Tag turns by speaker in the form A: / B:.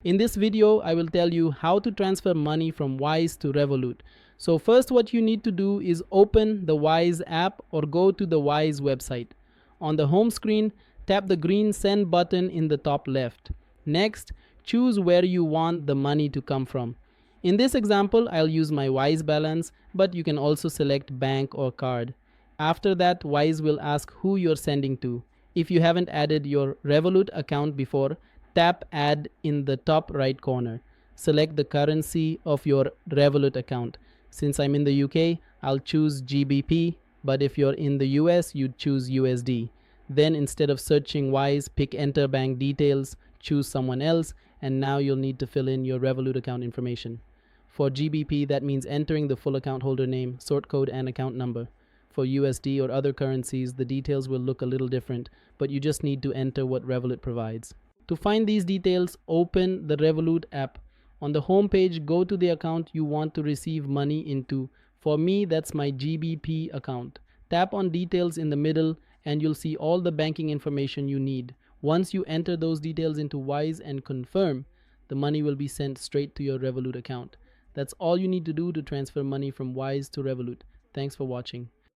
A: In this video, I will tell you how to transfer money from Wise to Revolut. So first, what you need to do is open the Wise app or go to the Wise website. On the home screen, tap the green send button in the top left. Next, choose where you want the money to come from. In this example, I'll use my Wise balance, but you can also select bank or card. After that, Wise will ask who you're sending to. If you haven't added your Revolut account before, tap Add in the top right corner. Select the currency of your Revolut account. Since I'm in the UK, I'll choose GBP, but if you're in the US, you'd choose USD. Then instead of searching Wise, pick Enter Bank Details, choose someone else, and now you'll need to fill in your Revolut account information. For GBP, that means entering the full account holder name, sort code, and account number. For USD or other currencies, the details will look a little different, but you just need to enter what Revolut provides. To find these details, open the Revolut app. On the home page, go to the account you want to receive money into. For me, that's my GBP account. Tap on Details in the middle and you'll see all the banking information you need. Once you enter those details into Wise and confirm, the money will be sent straight to your Revolut account. That's all you need to do to transfer money from Wise to Revolut. Thanks for watching.